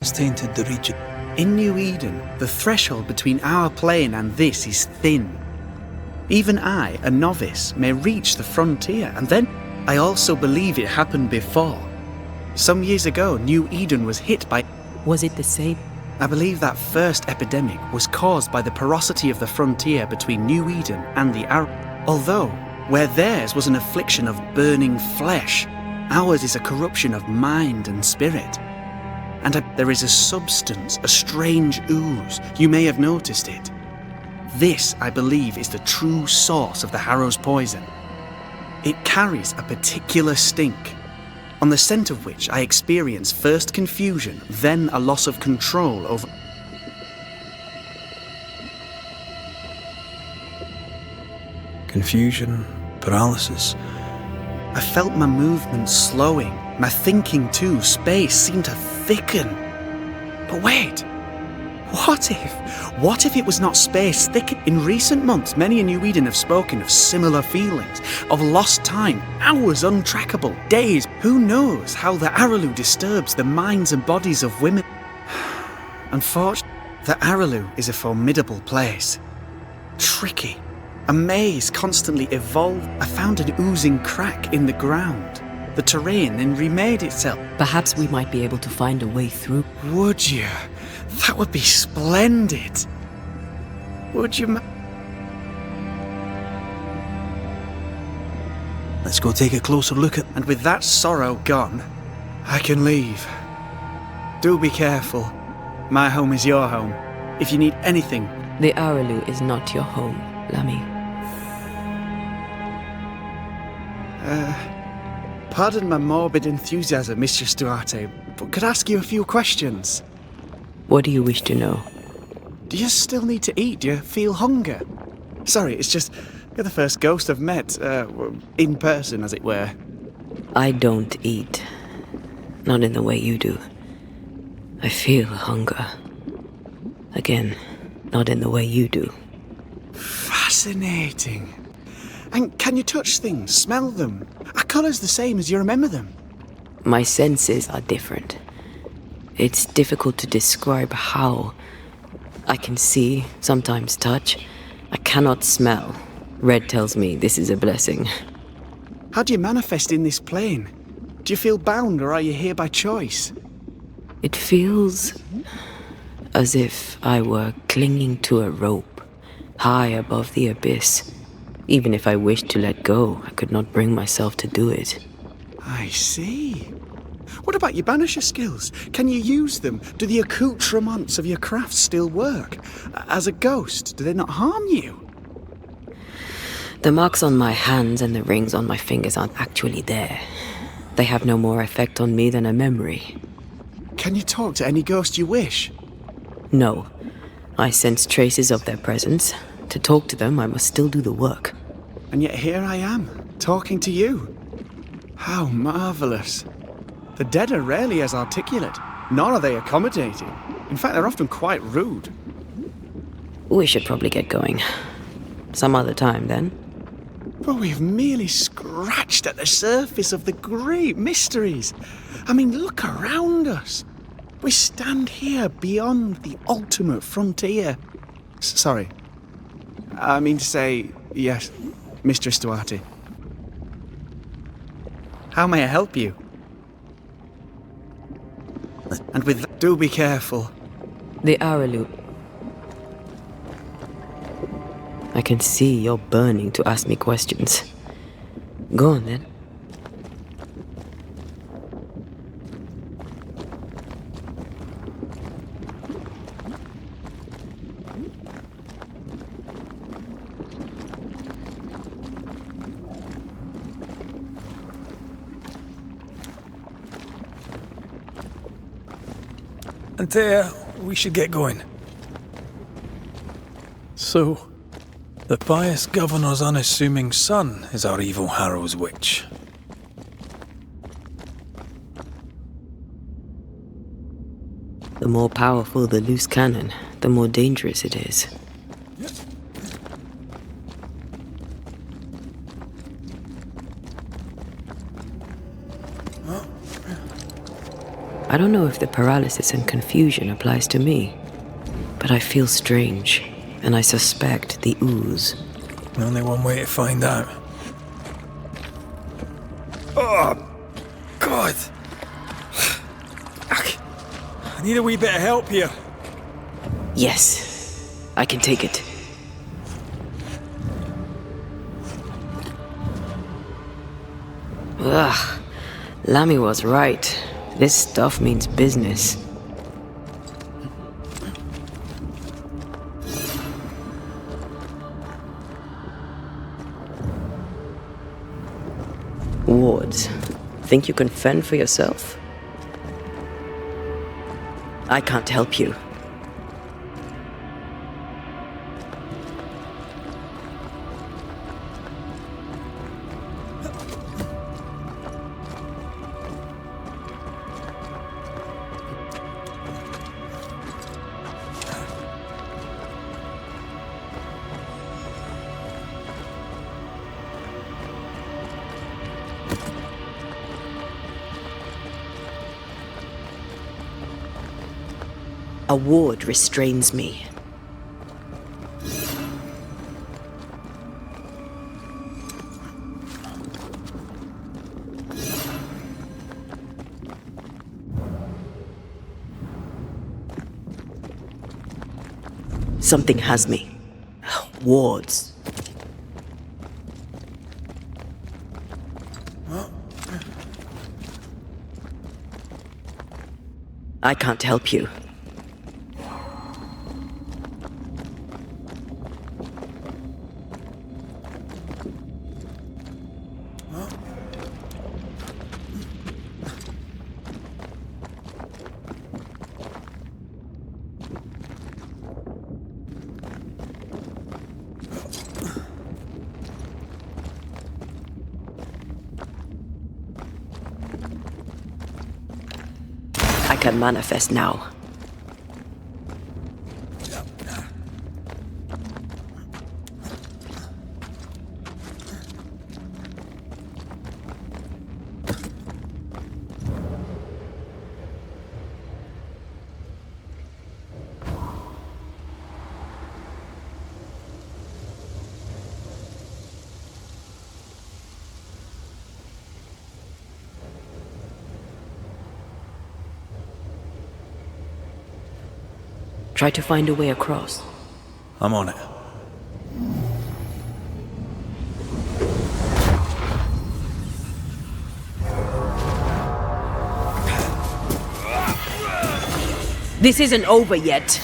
has tainted the region. In New Eden, the threshold between our plane and this is thin. Even I, a novice, may reach the frontier, and then I also believe it happened before. Some years ago, New Eden was hit by... Was it the same? I believe that first epidemic was caused by the porosity of the frontier between New Eden and the Although, where theirs was an affliction of burning flesh, ours is a corruption of mind and spirit. And there is a substance, a strange ooze. You may have noticed it. This, I believe, is the true source of the Harrow's poison. It carries a particular stink, on the scent of which I experience first confusion, then a loss of control over... Confusion, paralysis. I felt my movements slowing, my thinking too. Space seemed to thicken. But wait, what if it was not space thickening? In recent months, many in New Eden have spoken of similar feelings, of lost time, hours untrackable, days. Who knows how the Araloo disturbs the minds and bodies of women? Unfortunately, the Araloo is a formidable place. Tricky. A maze constantly evolved. I found an oozing crack in the ground. The terrain then remade itself. Perhaps we might be able to find a way through. Would you? That would be splendid. Would you? Let's go take a closer look at... And with that sorrow gone, I can leave. Do be careful. My home is your home. If you need anything... The Araloo is not your home, Lammy. Pardon my morbid enthusiasm, Mistress Duarte, but could I ask you a few questions? What do you wish to know? Do you still need to eat? Do you feel hunger? Sorry, it's just, you're the first ghost I've met, in person, as it were. I don't eat. Not in the way you do. I feel hunger. Again, not in the way you do. Fascinating. And can you touch things, smell them? Are colours the same as you remember them? My senses are different. It's difficult to describe how. I can see, sometimes touch. I cannot smell. Red tells me this is a blessing. How do you manifest in this plane? Do you feel bound, or are you here by choice? It feels as if I were clinging to a rope, high above the abyss. Even if I wished to let go, I could not bring myself to do it. I see. What about your Banisher skills? Can you use them? Do the accoutrements of your craft still work? As a ghost, do they not harm you? The marks on my hands and the rings on my fingers aren't actually there. They have no more effect on me than a memory. Can you talk to any ghost you wish? No. I sense traces of their presence. To talk to them, I must still do the work. And yet here I am, talking to you. How marvellous. The dead are rarely as articulate, nor are they accommodating. In fact, they're often quite rude. We should probably get going. Some other time, then. But we've merely scratched at the surface of the great mysteries. I mean, look around us. We stand here beyond the ultimate frontier. Sorry. I mean to say, yes, Mistress Duarte. How may I help you? And with that, do be careful. The Araloo. I can see you're burning to ask me questions. Go on, then. Antea, we should get going. So, the pious governor's unassuming son is our evil Harrow's witch. The more powerful the loose cannon, the more dangerous it is. I don't know if the paralysis and confusion applies to me, but I feel strange, and I suspect the ooze. Only one way to find out. Oh, God! I need a wee bit of help here. Yes, I can take it. Ugh, Lammy was right. This stuff means business. Wards, think you can fend for yourself? I can't help you. A ward restrains me. Something has me. Wards. I can't help you. I can manifest now. Try to find a way across. I'm on it. This isn't over yet.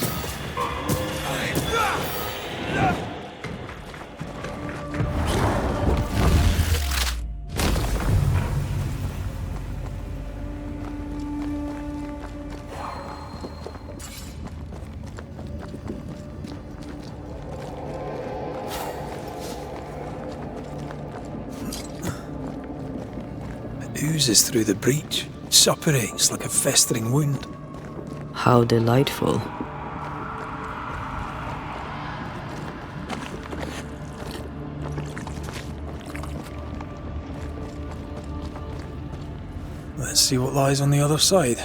Oozes through the breach, suppurates like a festering wound. How delightful. Let's see what lies on the other side.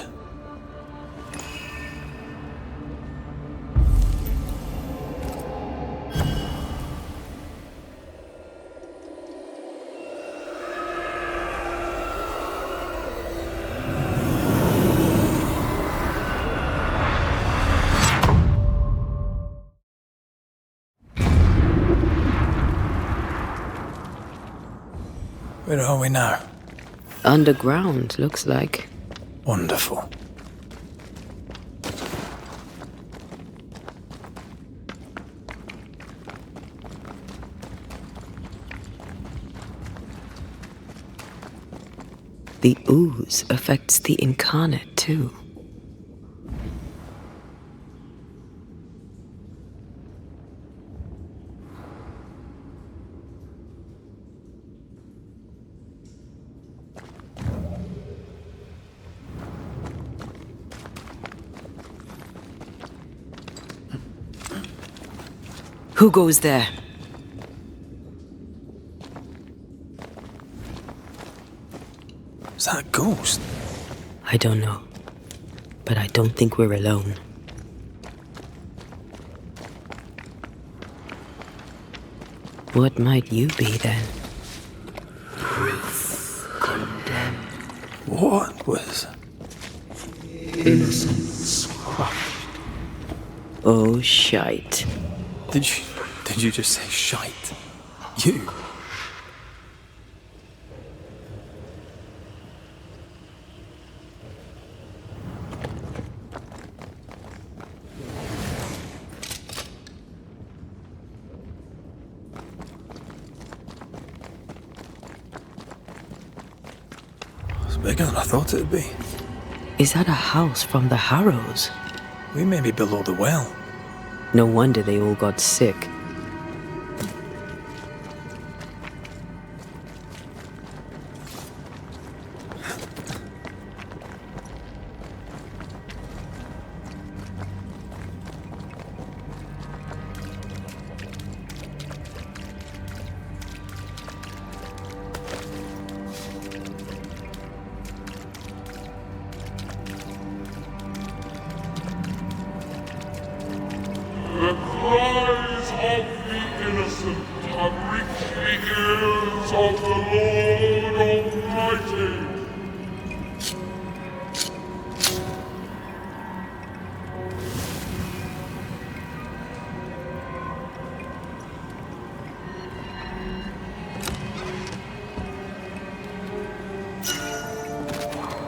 Where are we now? Underground, looks like. Wonderful. The ooze affects the incarnate, too. Who goes there? Is that a ghost? I don't know. but I don't think we're alone. What might you be then? Proof condemned. What was... Innocence crushed. Oh, shite. Did you just say shite? You? It's bigger than I thought it'd be. Is that a house from the Harrows? We may be below the well. No wonder they all got sick. The cries of the innocent have reached the ears of the Lord Almighty.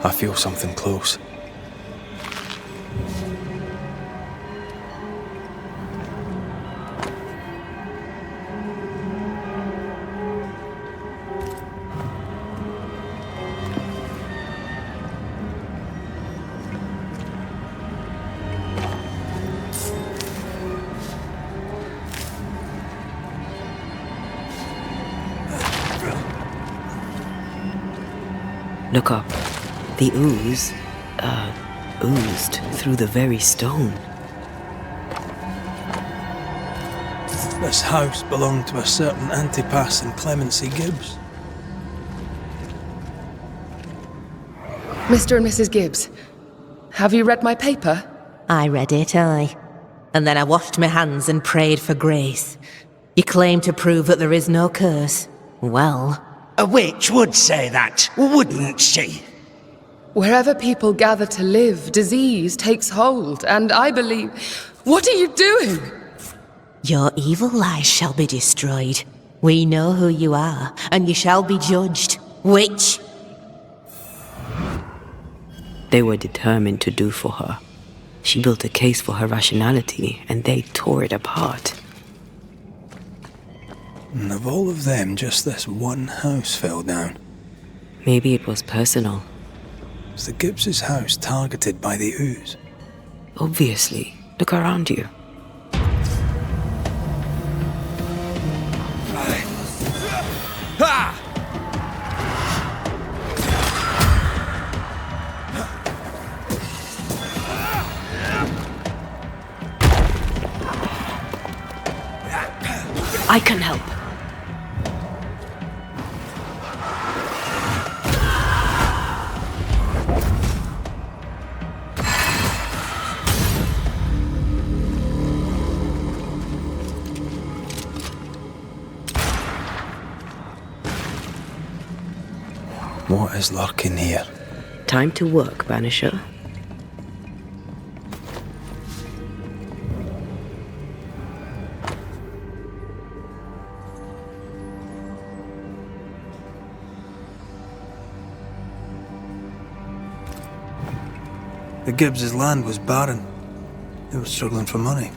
I feel something close. Look up. The ooze, oozed through the very stone. This house belonged to a certain Antipas and Clemency Gibbs. Mr. and Mrs. Gibbs, have you read my paper? I read it, aye. And then I washed my hands and prayed for grace. You claim to prove that there is no curse. Well, A witch would say that, wouldn't she? Wherever people gather to live, disease takes hold, and I believe... What are you doing? your evil lies shall be destroyed. We know who you are, and you shall be judged. Witch! They were determined to do for her. She built a case for her rationality, and they tore it apart. And of all of them, just this one house fell down. Maybe it was personal. Was the Gibbs' house targeted by the ooze? Obviously. Look around you. I can help. What is lurking here? Time to work, Banisher. The Gibbs' land was barren. They were struggling for money.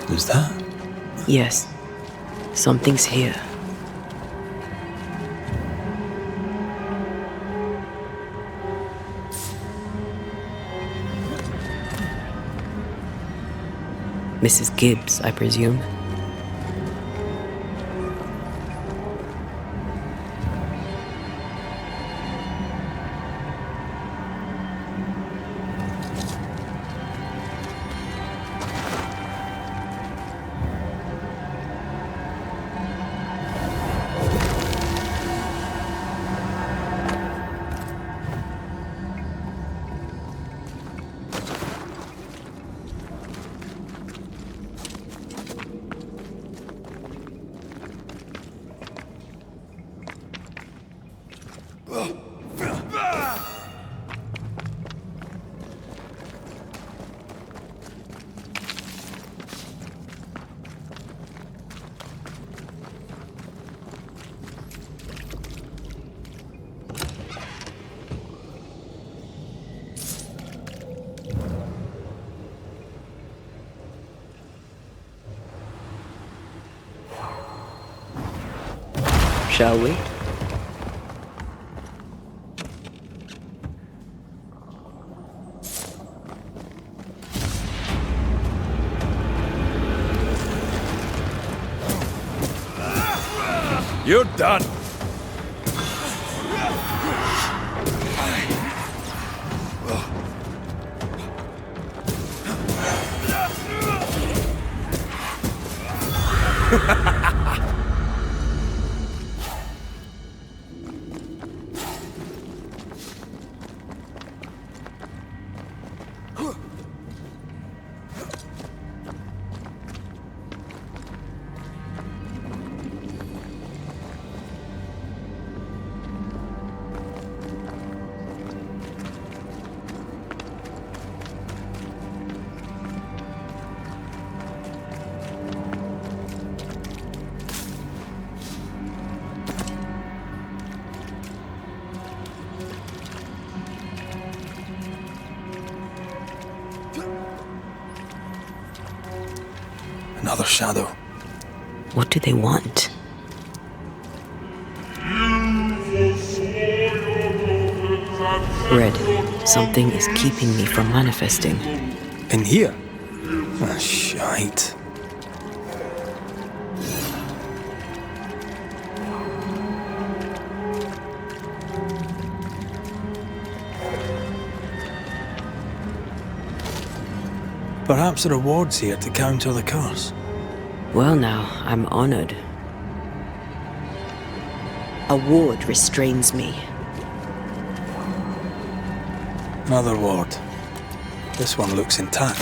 Is that? Yes. Something's here. Mrs. Gibbs, I presume. Shall we? You're done. Another shadow. What do they want? Red, something is keeping me from manifesting. In here? Ah, shite. Perhaps a reward's here to counter the curse. Well now, I'm honored. A ward restrains me. Another ward. This one looks intact.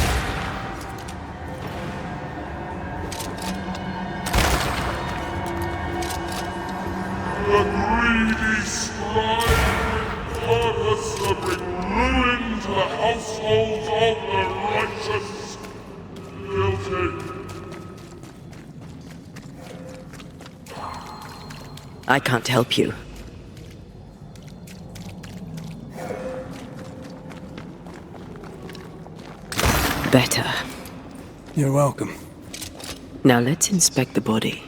The greedy strive with purpose to bring ruin to the households of the righteous. Guilty. I can't help you. Better. You're welcome. Now let's inspect the body.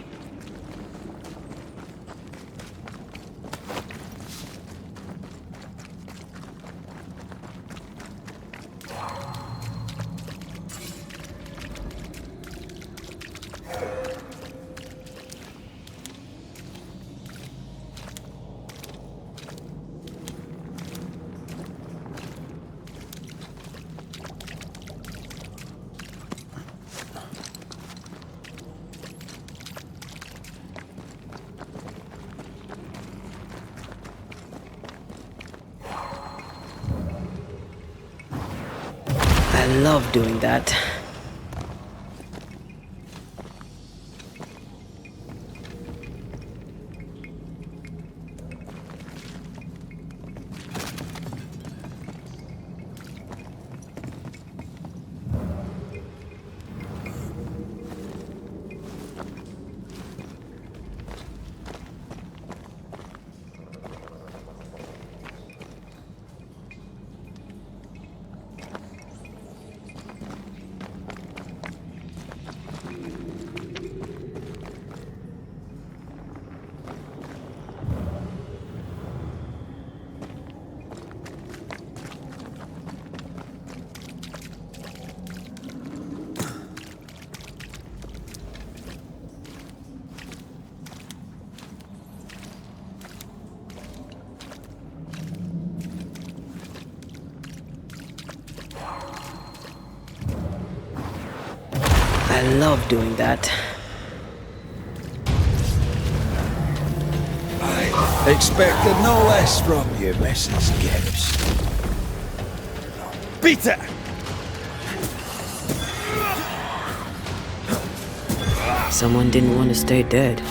I love doing that. I love doing that. I expected no less from you, Mrs. Gibbs. Beat it! Someone didn't want to stay dead.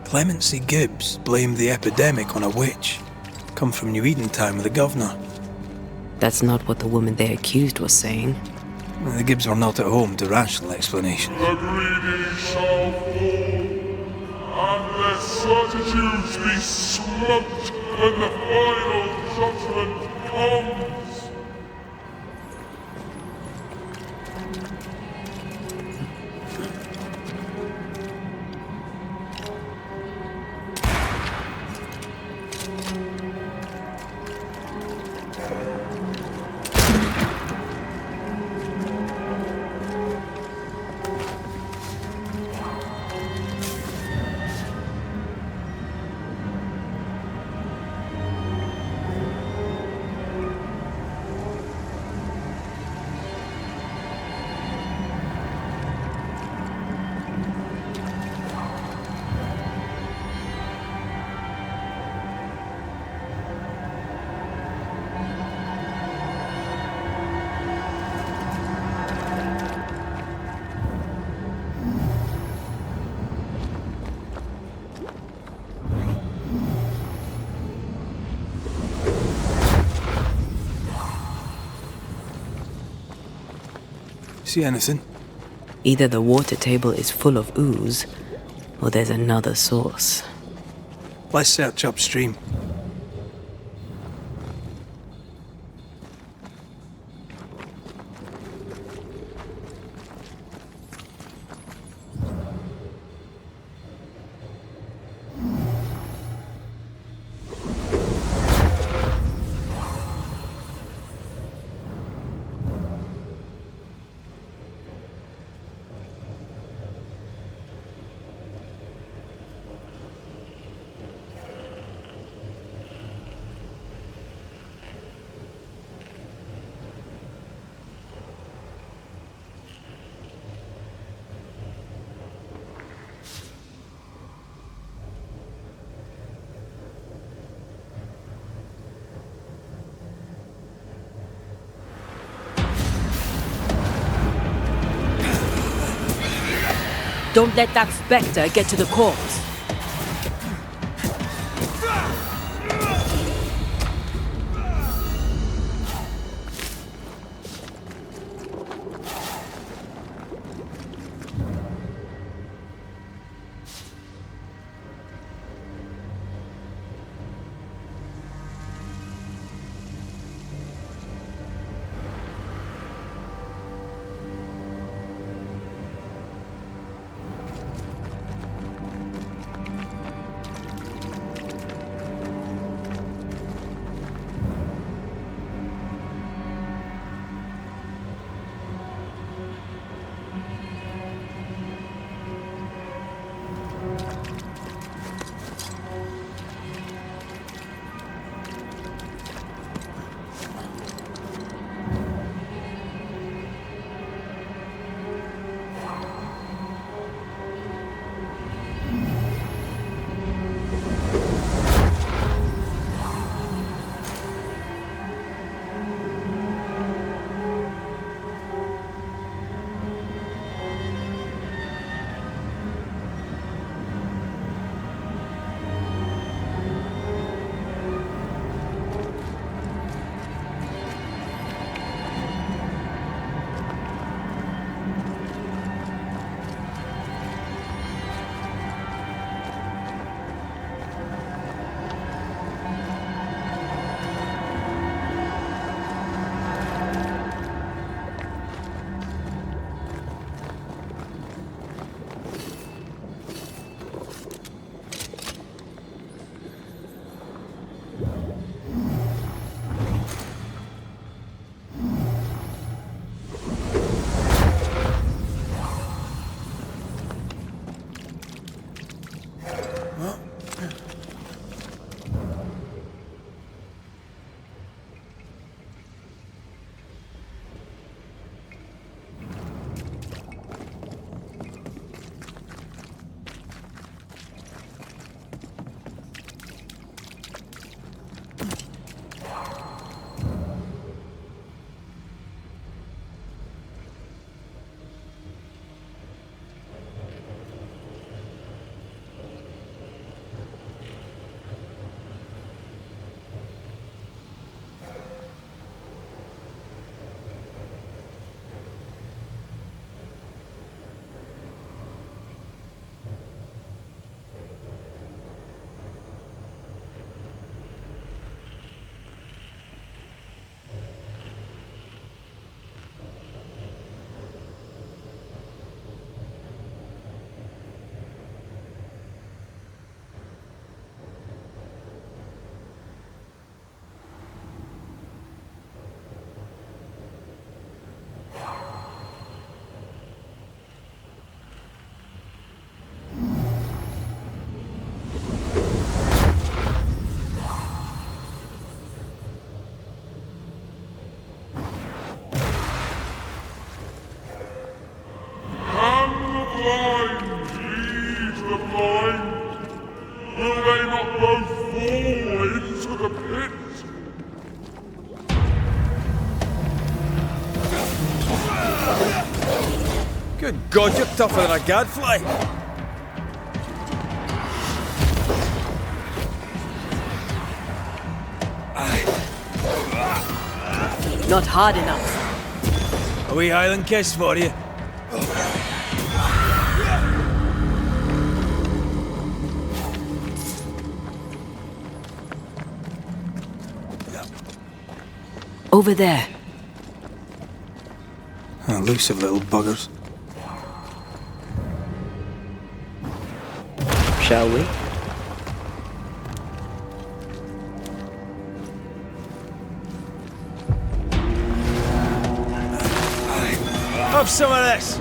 Clemency Gibbs blamed the epidemic on a witch. Come from New Eden time with the governor. That's not what the woman they accused was saying. The Gibbs were not at home to rational explanations. The greedy shall fall, and their certitudes be smoked when the final judgment comes. See anything? Either the water table is full of ooze, or there's another source. Let's search upstream. Don't let that spectre get to the corpse. Good God, you're tougher than a gadfly. Not hard enough. A wee Highland kiss for you. Over there. Elusive little buggers. Shall we? Have some of this!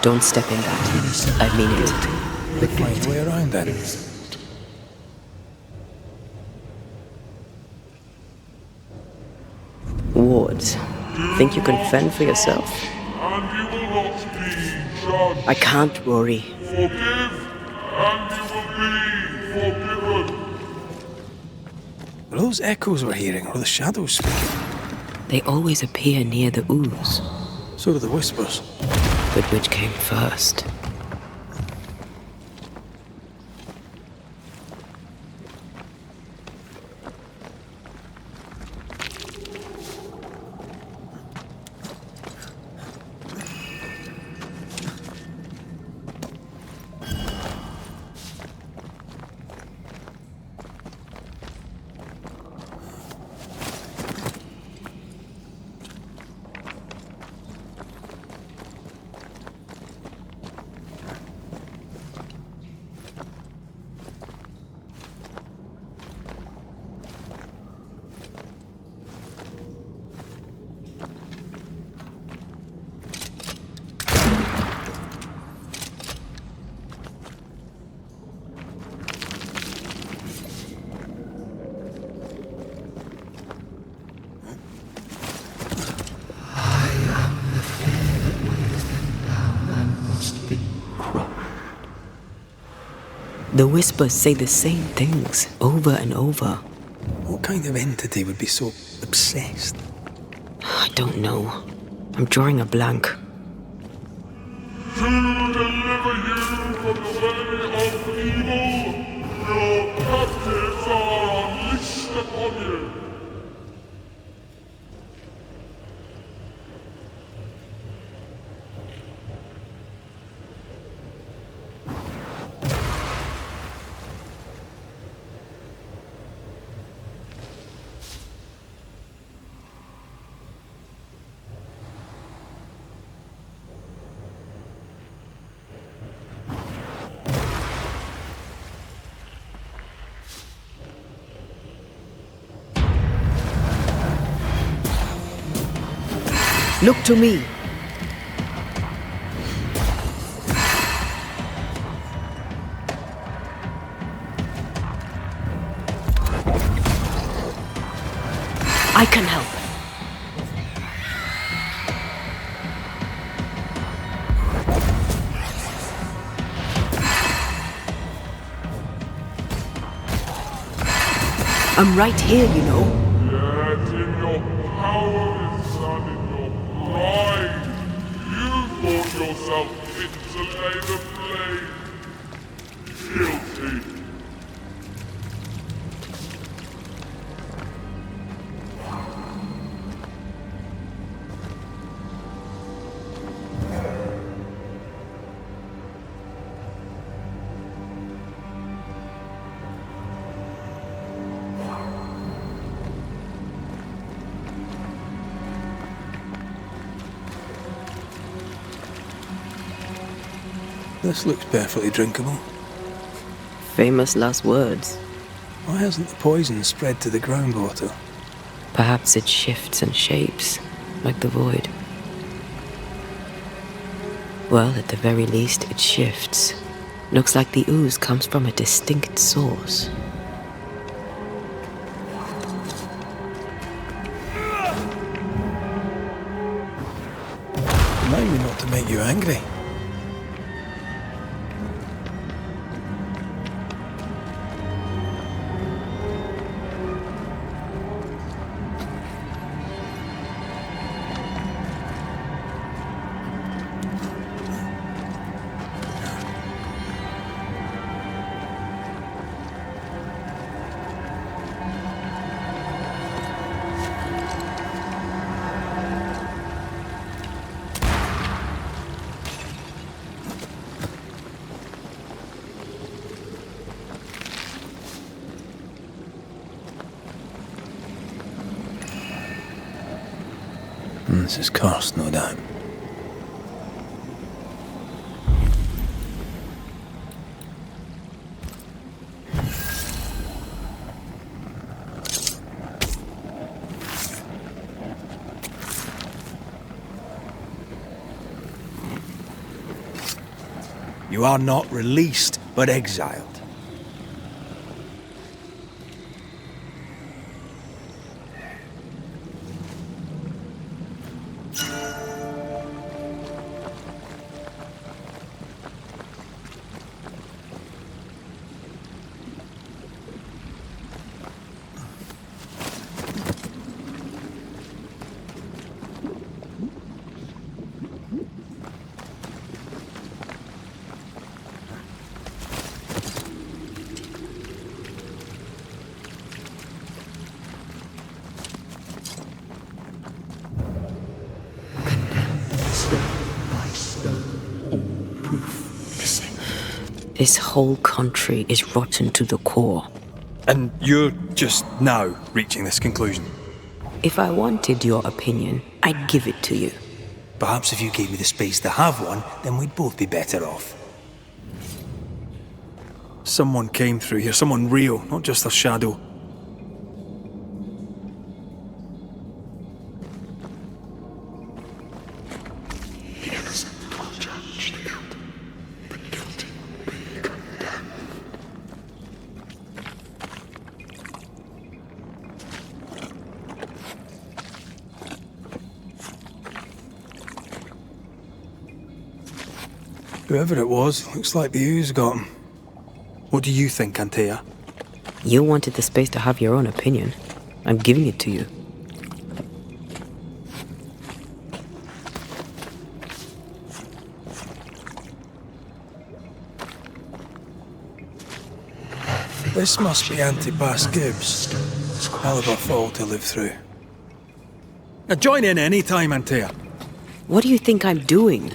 Don't step in that. I mean it. Find a way around then. Wards, think you can fend for yourself? And you will not be judged. I can't, Rory. Forgive, and you will be forgiven. Were those echoes we're hearing, or the shadows speaking? They always appear near the ooze. So do the whispers. But which came first? The whispers say the same things over and over. What kind of entity would be so obsessed? I don't know. I'm drawing a blank. To deliver you from the way of evil, your captives are unleashed upon you. Look to me. I can help. I'm right here, you know. Yet in your cowardice and in your pride, you thought yourself fit to lay the blame. Guilty. This looks perfectly drinkable. Famous last words. Why hasn't the poison spread to the groundwater? Perhaps it shifts and shapes, like the void. Well, at the very least, it shifts. Looks like the ooze comes from a distinct source. Remind me not to make you angry. This is cursed, no doubt. You are not released, but exiled. This whole country is rotten to the core. And you're just now reaching this conclusion? If I wanted your opinion, I'd give it to you. Perhaps if you gave me the space to have one, then we'd both be better off. Someone came through here, someone real, not just a shadow. Whoever it was, looks like the ooze got him. What do you think, Antea? You wanted the space to have your own opinion. I'm giving it to you. This must be Antipas Gibbs. Hell of a fall to live through. Now join in any time, Antea. What do you think I'm doing?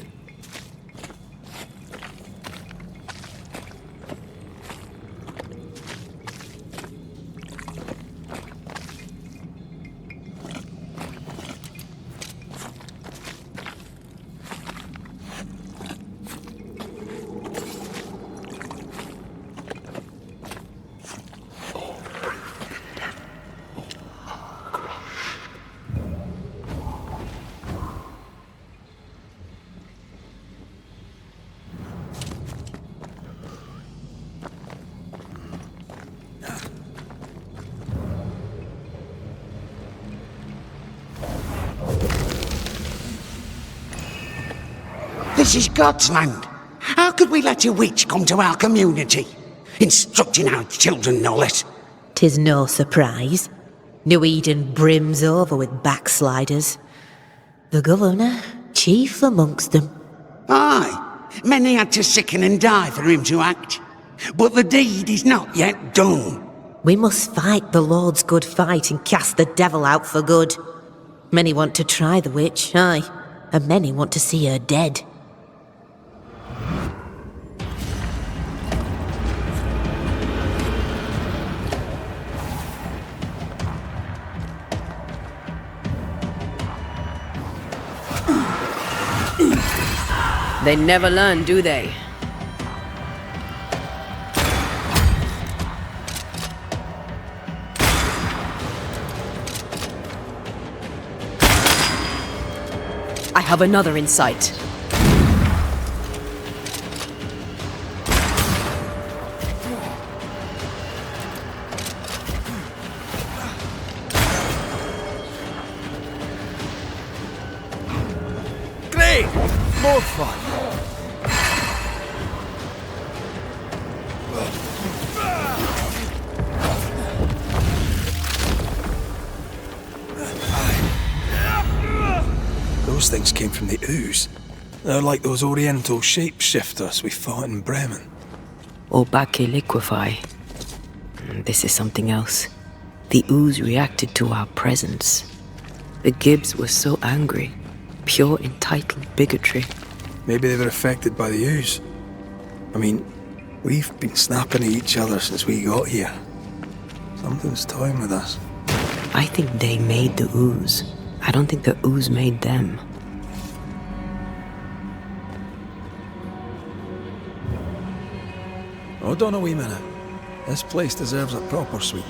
This is God's land. How could we let a witch come to our community? Instructing our children, no less. 'Tis no surprise. New Eden brims over with backsliders. The governor, chief amongst them. Aye, many had to sicken and die for him to act. But the deed is not yet done. We must fight the Lord's good fight and cast the devil out for good. Many want to try the witch, aye, and many want to see her dead. They never learn, do they? I have another in sight. Great! More fun! Those things came from the ooze. They're like those oriental shapeshifters we fought in Bremen. Obake liquefy. This is something else. The ooze reacted to our presence. The Gibbs were so angry. Pure entitled bigotry. Maybe they were affected by the ooze. I mean, we've been snapping at each other since we got here. Something's toying with us. I think they made the ooze. I don't think the ooze made them. Hold on a wee minute. This place deserves a proper sweep.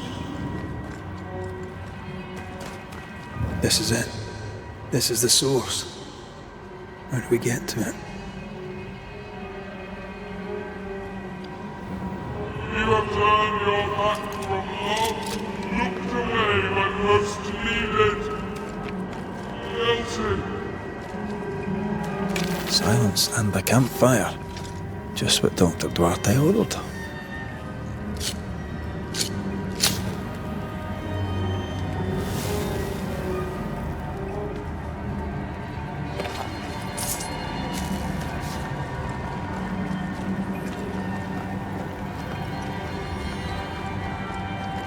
This is it. This is the source. How do we get to it? You have turned your back from love, looked away when most needed. Elton, Silence and the campfire. Just what Dr. Duarte ordered.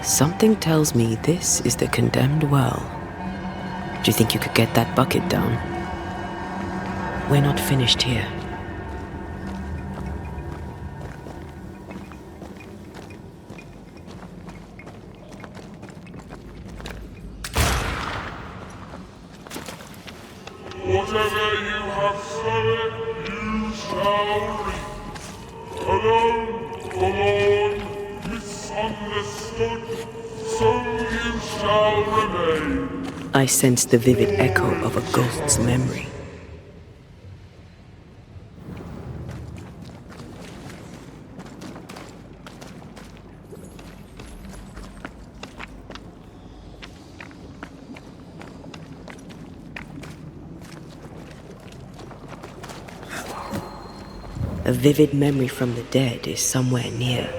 Something tells me this is the condemned well. Do you think you could get that bucket down? We're not finished here. whatever you have sown, you shall reap. Alone, forlorn, misunderstood, so you shall remain. I sense the vivid echo of a ghost's memory. A vivid memory from the dead is somewhere near.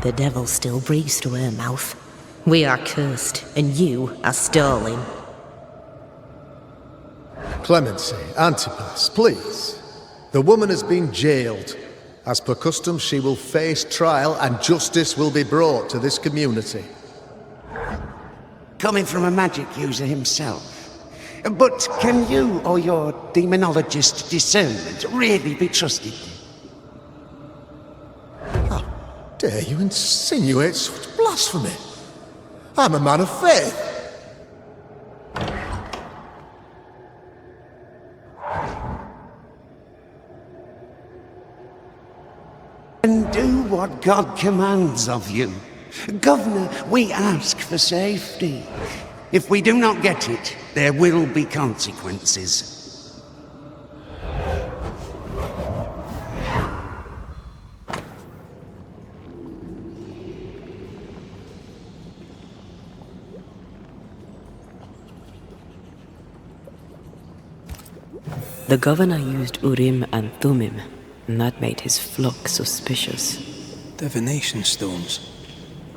The devil still breathes through her mouth. We are cursed, and you are stolen. Clemency, Antipas, please. The woman has been jailed. As per custom, she will face trial and justice will be brought to this community. Coming from a magic user himself. But can you or your demonologist discernment really be trusted? How dare you insinuate such blasphemy? I'm a man of faith. And do what God commands of you. Governor, we ask for safety. If we do not get it, there will be consequences. The governor used Urim and Thummim, and that made his flock suspicious. Divination stones.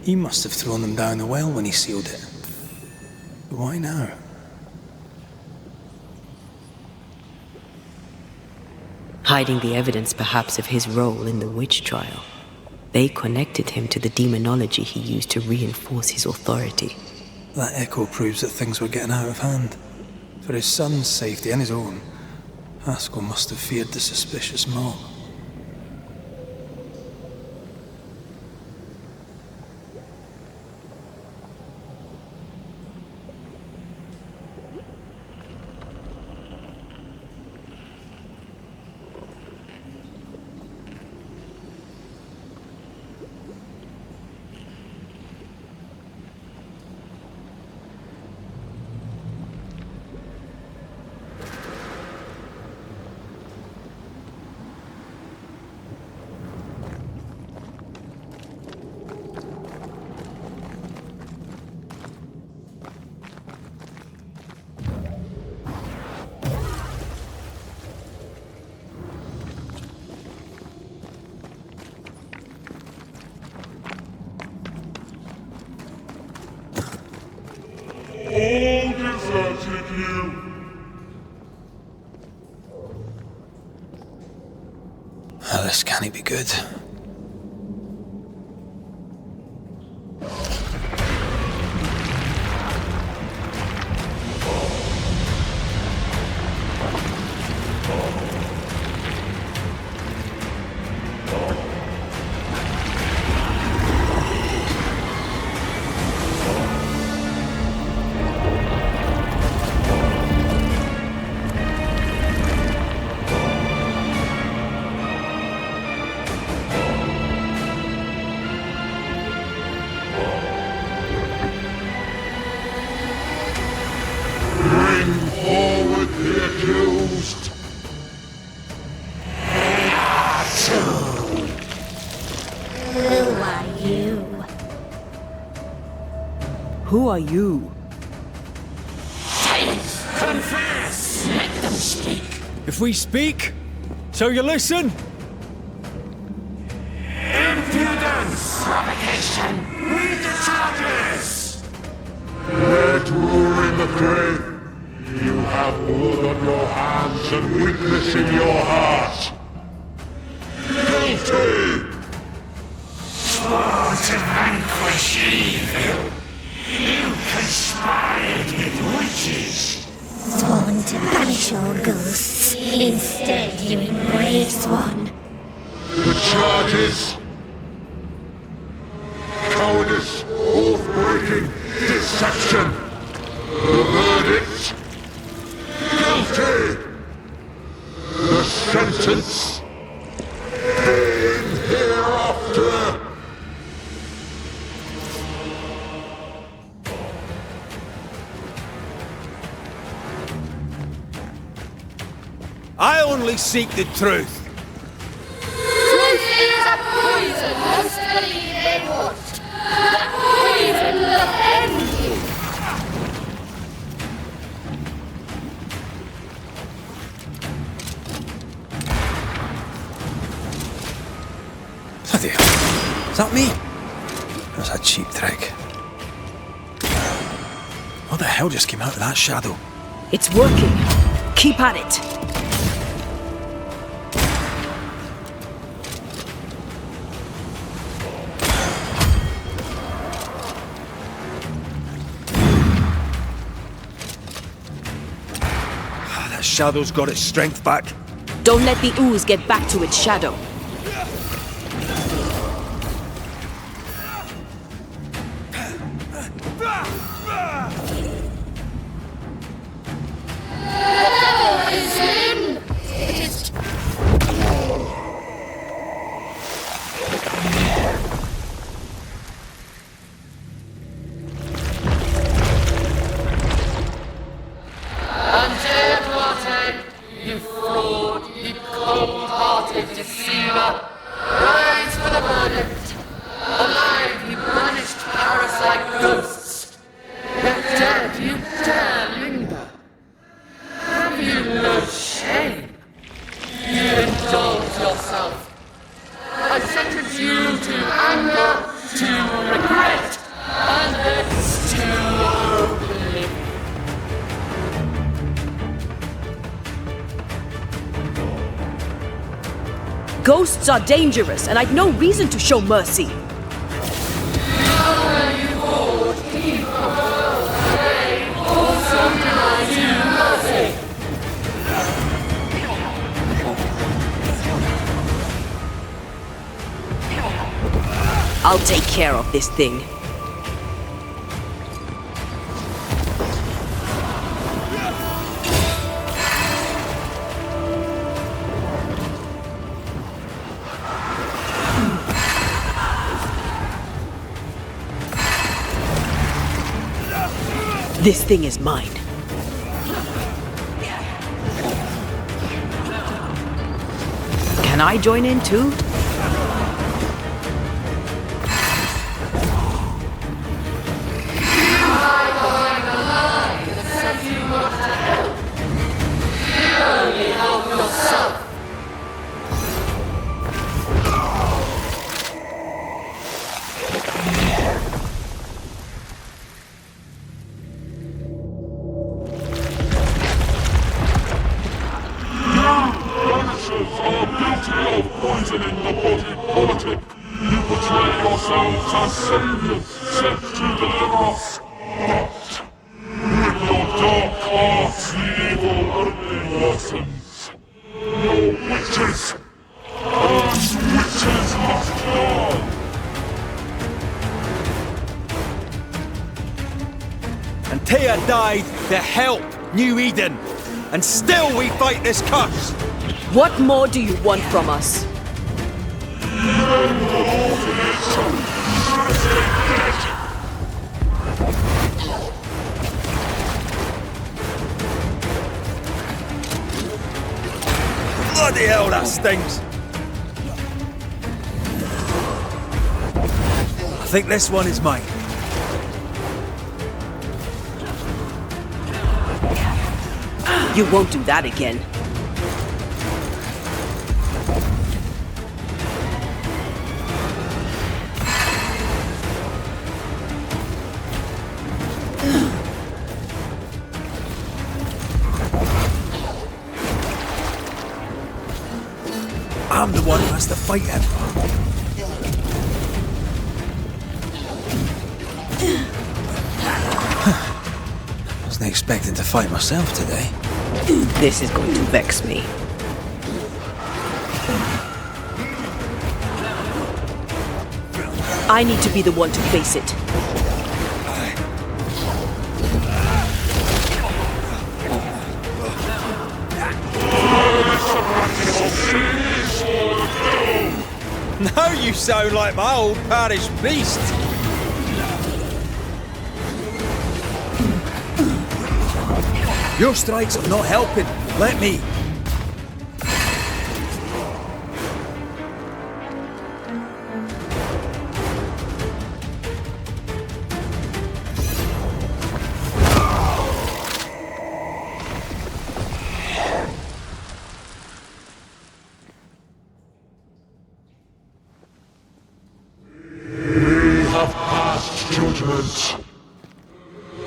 He must have thrown them down the well when he sealed it. But why now? Hiding the evidence perhaps of his role in the witch trial. They connected him to the demonology he used to reinforce his authority. That echo proves that things were getting out of hand. For his son's safety and his own, Haskell must have feared the suspicious mob. All deserted you. This can't be good. Forward the accused. Who are you? Who are you? Confess! Let them speak! If we speak, so you listen? Impudence! Provocation! Read the charges! Let rule in the grave. You have blood on your hands and weakness in your heart. Guilty! Swore to vanquish evil. You conspired with witches. Sworn to banish all ghosts. Instead, you embrace one. The charges: cowardice, oath-breaking, deception. The verdict: guilty. The sentence: pain hereafter. I only seek the truth. Truth is a poison most believe they want. That poison will end you. Bloody hell. Is that me? That was a cheap trick. What the hell just came out of that shadow? It's working. Keep at it. That shadow's got its strength back. Don't let the ooze get back to its shadow. You fraud, you cold-hearted deceiver! Ghosts are dangerous, and I'd no reason to show mercy. I'll take care of this thing. This thing is mine. Can I join in too? Banishers are guilty of poisoning the body politic. You portray yourselves as saviors sent to deliver us. But with your dark arts, the evil only worsens. Your witches and witches must die. Antea died to help New Eden, and still we fight this curse! What more do you want from us? Bloody hell, that stings! I think this one is mine. You won't do that again. I'm the one who has to fight him. Wasn't expecting to fight myself today. This is going to vex me. I need to be the one to face it. Now you sound like my old parish beast. Your strikes are not helping. Let me. We have passed judgment.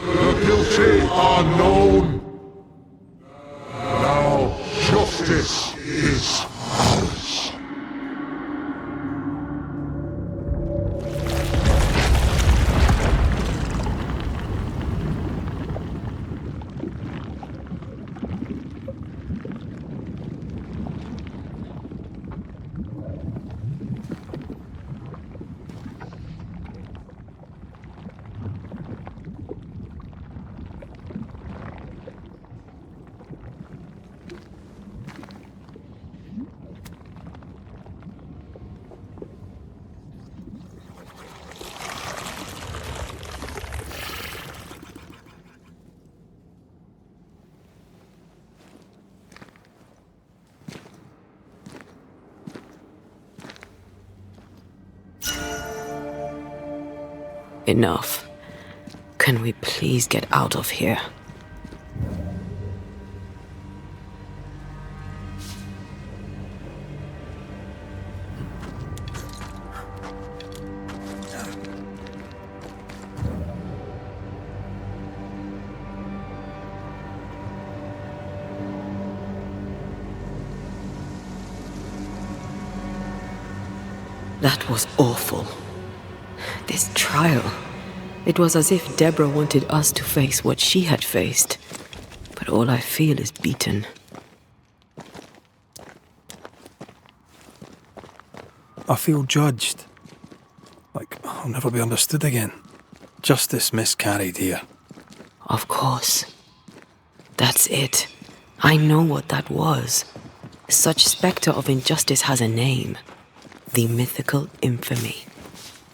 The guilty are known. Now justice is ours. Enough. Can we please get out of here? That was awful. This trial. It was as if Deborah wanted us to face what she had faced. But all I feel is beaten. I feel judged. Like I'll never be understood again. Justice miscarried here. Of course. That's it. I know what that was. Such spectre of injustice has a name. The mythical infamy.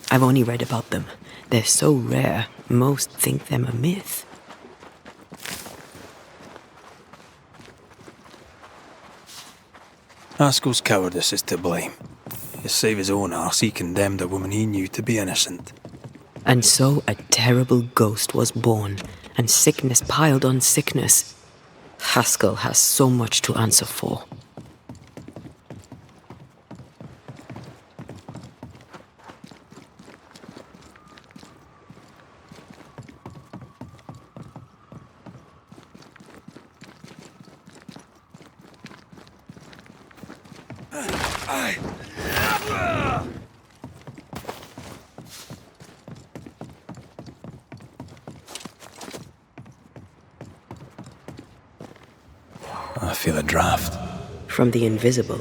I've only read about them. They're so rare, most think them a myth. Haskell's cowardice is to blame. To save his own arse, he condemned a woman he knew to be innocent. And so a terrible ghost was born, and sickness piled on sickness. Haskell has so much to answer for. I feel a draft. From the invisible.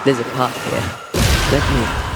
There's a path here. Let me...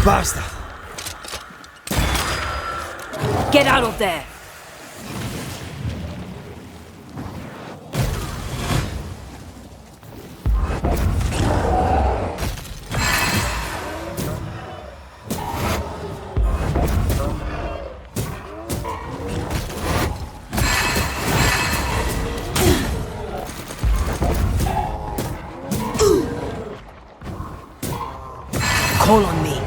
bastard! Get out of there! Call on me.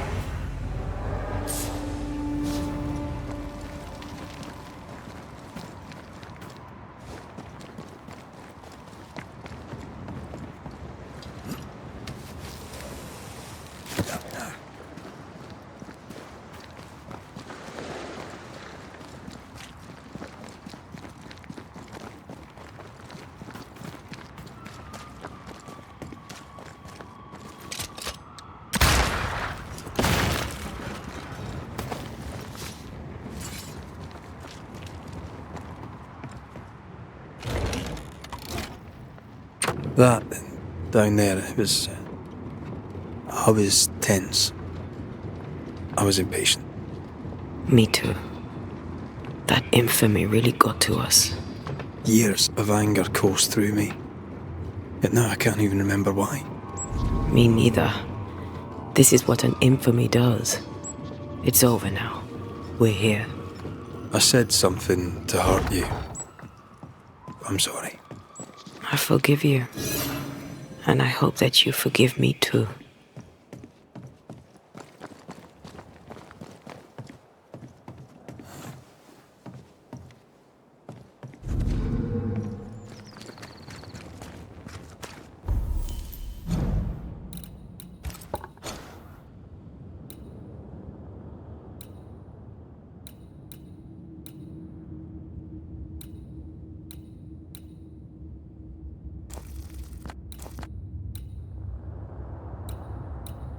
That down there, it was. I was tense. I was impatient. Me too. That infamy really got to us. Years of anger coursed through me. Yet now I can't even remember why. Me neither. This is what an infamy does. It's over now. We're here. I said something to hurt you. I'm sorry. I forgive you. And I hope that you forgive me too.